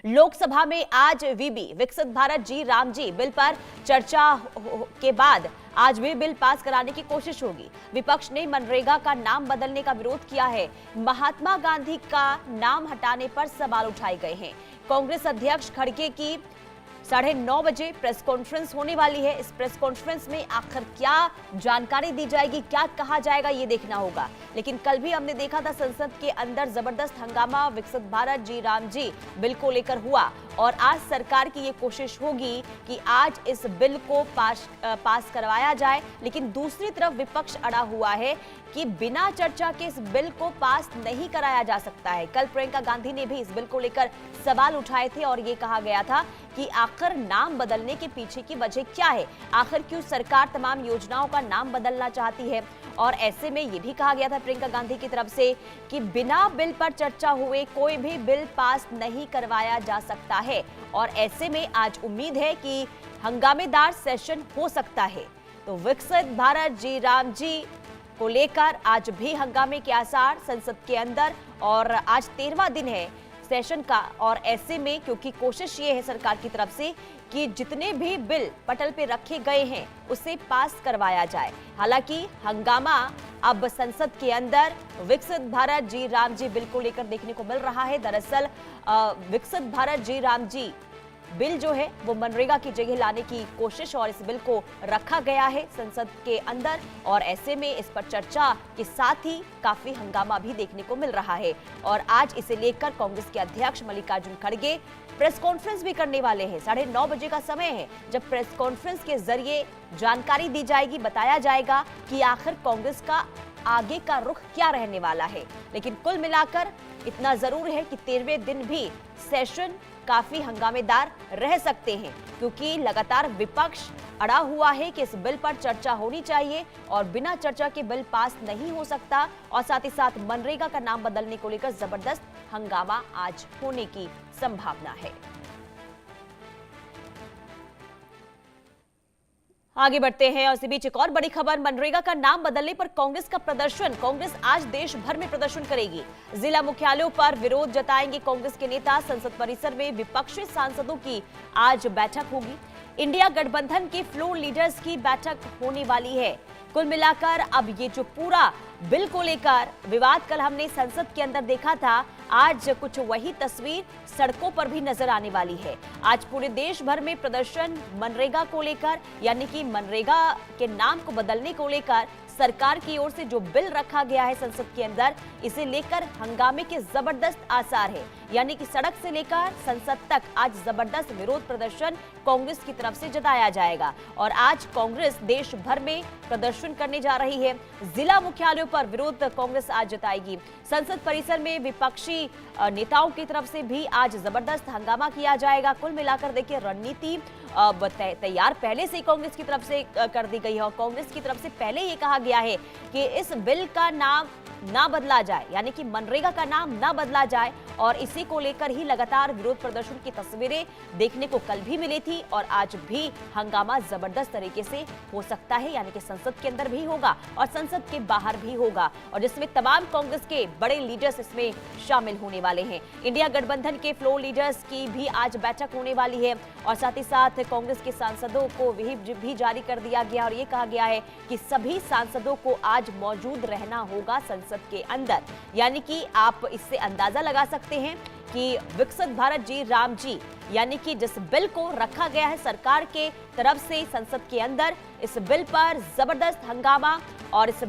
लोकसभा में आज वीबी विकसित भारत जी राम जी बिल पर चर्चा के बाद आज भी बिल पास कराने की कोशिश होगी। विपक्ष ने मनरेगा का नाम बदलने का विरोध किया है। महात्मा गांधी का नाम हटाने पर सवाल उठाए गए हैं। कांग्रेस अध्यक्ष खड़गे की 9:30 बजे प्रेस कॉन्फ्रेंस होने वाली है। इस प्रेस कॉन्फ्रेंस में आखिर क्या जानकारी दी जाएगी, क्या कहा जाएगा, ये देखना होगा। लेकिन कल भी हमने देखा था संसद के अंदर जबरदस्त हंगामा विकसित भारत जी राम जी बिल को लेकर हुआ और आज सरकार की ये कोशिश होगी कि आज इस बिल को पास करवाया जाए। लेकिन दूसरी तरफ विपक्ष अड़ा हुआ है कि बिना चर्चा के इस बिल को पास नहीं कराया जा सकता है। कल प्रियंका गांधी ने भी इस बिल को लेकर सवाल उठाए थे और ये कहा गया था कि आखिर नाम बदलने के पीछे की वजह क्या है, आखिर क्यों सरकार तमाम योजनाओं का नाम बदलना चाहती है। और ऐसे में ये भी कहा गया था प्रियंका गांधी की तरफ से कि बिना बिल पर चर्चा हुए कोई भी बिल पास नहीं करवाया जा सकता है। और ऐसे में आज उम्मीद है कि हंगामेदार सेशन हो सकता है। तो विकसित भारत जी राम जी को लेकर आज भी हंगामे के आसार संसद के अंदर और आज 13वां दिन है सेशन का। और ऐसे में क्योंकि कोशिश ये है सरकार की तरफ से कि जितने भी बिल पटल पे रखे गए हैं उसे पास करवाया जाए। हालांकि हंगामा अब संसद के अंदर विकसित भारत जी राम जी बिल को लेकर देखने को मिल रहा है। दरअसल विकसित भारत जी राम जी बिल जो है वो मनरेगा की जगह लाने की कोशिश और इस बिल को रखा गया है संसद के अंदर। और ऐसे में इस पर चर्चा के साथ ही काफी हंगामा भी देखने को मिल रहा है। और आज इसे लेकर कांग्रेस के अध्यक्ष मल्लिकार्जुन खड़गे प्रेस कॉन्फ्रेंस भी करने वाले हैं। 9:30 बजे का समय है जब प्रेस कॉन्फ्रेंस के जरिए जानकारी दी जाएगी, बताया जाएगा कि आखिर कांग्रेस का आगे का रुख क्या रहने वाला है। लेकिन कुल मिलाकर इतना जरूर है कि 13वें दिन भी सेशन काफी हंगामेदार रह सकते हैं क्योंकि लगातार विपक्ष अड़ा हुआ है कि इस बिल पर चर्चा होनी चाहिए और बिना चर्चा के बिल पास नहीं हो सकता। और साथ ही साथ मनरेगा का नाम बदलने को लेकर जबरदस्त हंगामा आज होने की संभावना है। आगे बढ़ते हैं और इसी बीच एक और बड़ी खबर, मनरेगा का नाम बदलने पर कांग्रेस का प्रदर्शन। कांग्रेस आज देश भर में प्रदर्शन करेगी। जिला मुख्यालयों पर विरोध जताएंगे कांग्रेस के नेता। संसद परिसर में विपक्षी सांसदों की आज बैठक होगी। इंडिया गठबंधन के फ्लोर लीडर्स की बैठक होने वाली है। कुल मिलाकर अब ये जो पूरा बिल को लेकर विवाद कल हमने संसद के अंदर देखा था, आज कुछ वही तस्वीर सड़कों पर भी नजर आने वाली है। आज पूरे देश भर में प्रदर्शन मनरेगा को लेकर, यानी कि मनरेगा के नाम को बदलने को लेकर सरकार की ओर से जो बिल रखा गया है संसद के अंदर, इसे लेकर हंगामे के जबरदस्त आसार है। यानी कि सड़क से लेकर संसद तक आज जबरदस्त विरोध प्रदर्शन कांग्रेस की तरफ से जताया जाएगा। और आज कांग्रेस देश भर में प्रदर्शन करने जा रही है। जिला मुख्यालयों पर विरोध कांग्रेस आज जताएगी। संसद परिसर में विपक्षी नेताओं की तरफ से भी आज जबरदस्त हंगामा किया जाएगा। कुल मिलाकर देखिए रणनीति तैयार पहले से कांग्रेस की तरफ से कर दी गई है और कांग्रेस की तरफ से पहले ये कहा गया है कि इस बिल का नाम ना बदला जाए, यानी कि मनरेगा का नाम ना बदला जाए। और इसी को लेकर ही लगातार विरोध प्रदर्शन की तस्वीरें देखने को कल भी मिली थी और आज भी हंगामा जबरदस्त तरीके से हो सकता है, यानी कि संसद के अंदर भी होगा और संसद के बाहर भी होगा और जिसमें तमाम कांग्रेस के बड़े लीडर्स इसमें शामिल होने वाले हैं। इंडिया गठबंधन के फ्लोर लीडर्स की भी आज बैठक होने वाली है और साथ ही साथ कांग्रेस के सांसदों को भी जारी कर दिया गया और ये कहा गया है कि सभी सांसदों को आज मौजूद रहना होगा संसद के अंदर। यानी कि आप इससे अंदाजा लगा सकते हैं कि विकसित भारत जी राम जी, यानी कि जिस बिल को रखा गया है सरकार के तरफ से संसद के अंदर, इस बिल पर जबरदस्त हंगामा और इस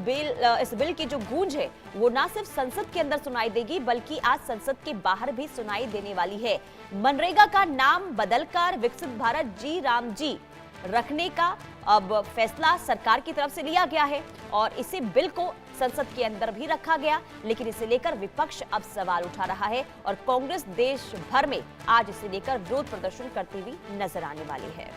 बिल की जो गूंज है वो ना सिर्फ संसद के अंदर सुनाई देगी बल्कि आज संसद के बाहर भी सुनाई देने वाली है। मनरेगा का नाम बदलकर विकसित भारत जी राम जी रखने का अब फैसला सरकार की तरफ से लिया गया है और इसी बिल को संसद के अंदर भी रखा गया। लेकिन इसे लेकर विपक्ष अब सवाल उठा रहा है और कांग्रेस देश भर में आज इसे लेकर विरोध प्रदर्शन करती हुई नजर आने वाली है।